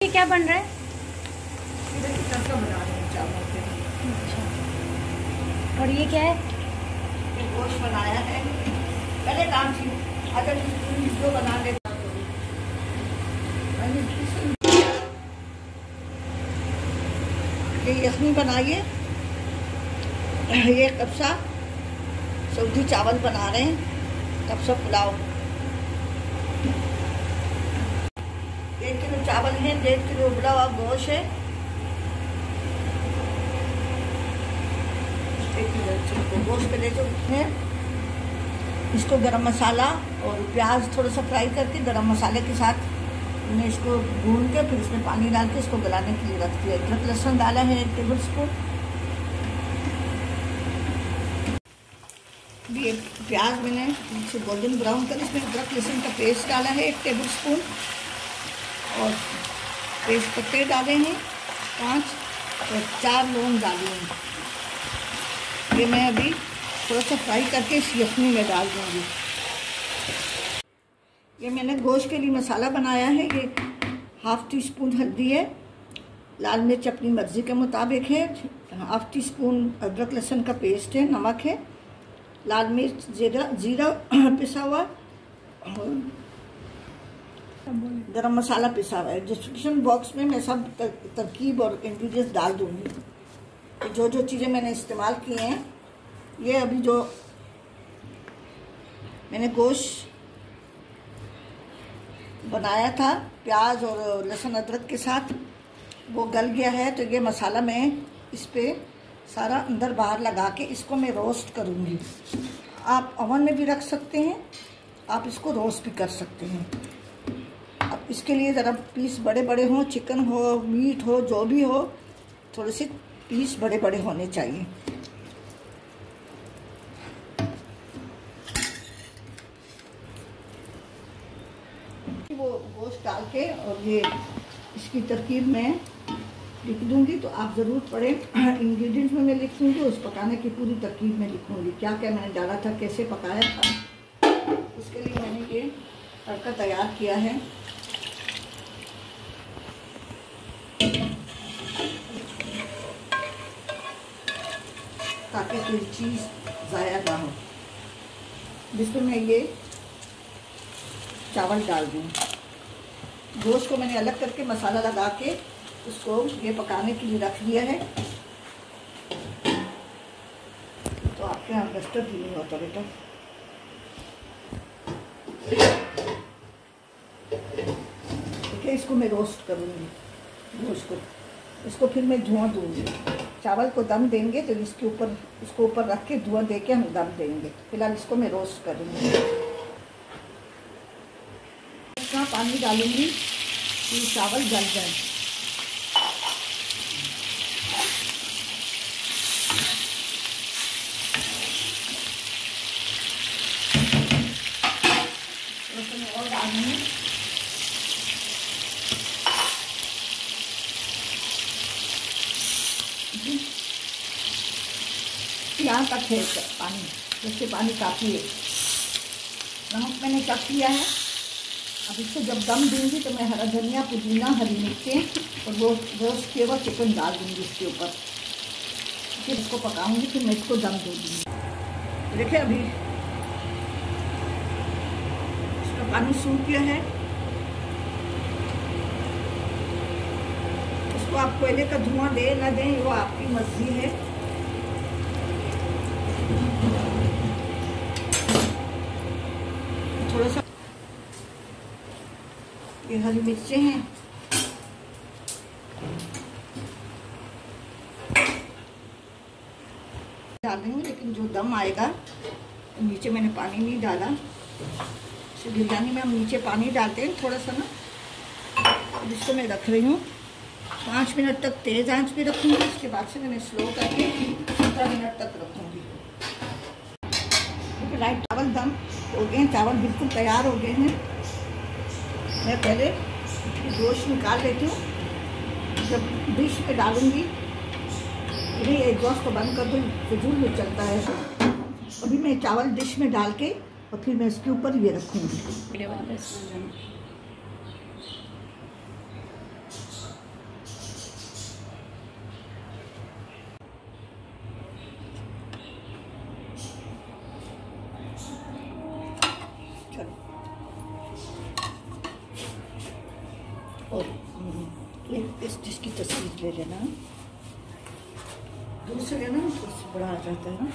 ये क्या बन रहा है? तड़का बना रहे हैं चावल के। अच्छा, और ये क्या है? ये गोश्त बनाया है। पहले काम थी अगर जो बना लेता ये यखनी बनाइए। ये कब्सा सऊदी चावल बना रहे हैं, कब्सा पुलाव। 1 किलो चावल है, 1.5 किलो उबला हुआ गोश्त है, 1 किलो गोश्त पे ले जो है। इसको गरम मसाला और प्याज थोड़ा सा फ्राई करके गरम मसाले के साथ मैंने इसको भून के फिर इसमें पानी डाल के इसको गलाने के लिए रख दिया। अदरक लहसुन डाला है 1 टेबल स्पून। ये प्याज मैंने इसे गोल्डन ब्राउन कर इसमें अदरक लहसुन का पेस्ट डाला है 1 टेबल स्पून और तेज पत्ते डाले हैं 5 और 4 लौंग डाली हैं। ये मैं अभी थोड़ा सा फ्राई करके इस यखनी में डाल दूँगी। ये मैंने गोश्त के लिए मसाला बनाया है। ये 1/2 टीस्पून हल्दी है, लाल मिर्च अपनी मर्ज़ी के मुताबिक है, 1/2 टीस्पून अदरक लहसुन का पेस्ट है, नमक है, लाल मिर्च, जीरा पिसा हुआ, गरम मसाला पिसा हुआ है। डिस्क्रिप्शन बॉक्स में मैं सब तरकीब और इंग्रेडिएंट्स डाल दूँगी। जो जो चीज़ें मैंने इस्तेमाल की हैं, ये अभी जो मैंने गोश्त बनाया था प्याज और लहसुन अदरक के साथ, वो गल गया है। तो ये मसाला मैं इस पे सारा अंदर बाहर लगा के इसको मैं रोस्ट करूँगी। आप ओवन में भी रख सकते हैं, आप इसको रोस्ट भी कर सकते हैं। अब इसके लिए ज़रा पीस बड़े बड़े हों, चिकन हो, मीट हो, जो भी हो, थोड़े से पीस बड़े बड़े होने चाहिए। वो गोश्त डाल के और ये इसकी तरकीब मैं लिख दूंगी, तो आप ज़रूर पढ़ें। इंग्रेडिएंट्स में मैं लिख दूंगी, उस पकाने की पूरी तरकीब में लिखूंगी, क्या क्या मैंने डाला था, कैसे पकाया था। उसके लिए मैंने ये तड़का तैयार किया है। ताकि कोई चीज़ ज़ाया ना हो। जिसमें मैं ये चावल डाल दूँ। गोश्त को मैंने अलग करके मसाला लगा के उसको ये पकाने के लिए रख दिया है। तो आपके यहाँ डस्टर भी नहीं होता बेटा। ठीक है, इसको मैं रोस्ट करूँगी गोश्त को। इसको फिर मैं धुआं दूँगी। चावल को दम देंगे तो इसको ऊपर रख के धुआं दे के हम दम देंगे। फिलहाल इसको मैं रोस्ट करूँगी। इसका पानी डालूंगी कि चावल गल जाए। और डालूंगी यहाँ तक है पानी, जैसे पानी काफ़ी है। नमक मैंने चख लिया है। अब इसको जब दम दूंगी तो मैं हरा धनिया, पुदीना, हरी मिर्चें और वो रोस्ट किया हुआ चिकन डाल दूंगी इसके ऊपर। फिर इसको पकाऊंगी, फिर मैं इसको दम दे दूँगी। देखिए अभी इसका पानी सूख गया है। इसको आप कोयले का धुआं दे ना दें, वो आपकी मर्जी है। थोड़ा सा ये हरी मिर्चें हैं, डाल देंगे। लेकिन जो दम आएगा, नीचे मैंने पानी नहीं डाला। इसे बिरयानी में हम नीचे पानी डालते हैं थोड़ा सा ना। अब इसको मैं रख रही हूँ 5 मिनट तक। तेज़ आंच पे रखूँगी, इसके बाद से मैंने स्लो करके 15 मिनट तक रखूँगी। राइट, चावल दम हो गए, चावल बिल्कुल तैयार हो गए हैं। मैं पहले गोश्त निकाल लेती हूँ, जब डिश पे डालूँगी। नहीं, एग्जॉस्ट तो बंद कर दो, फिजूल में चलता है। अभी मैं चावल डिश में डाल के और फिर मैं इसके ऊपर ये रखूँगी। करो। और इस डिश की तस्वीर ले लेना, दूर से लेना थोड़ा सा बड़ा आ जाता है ना।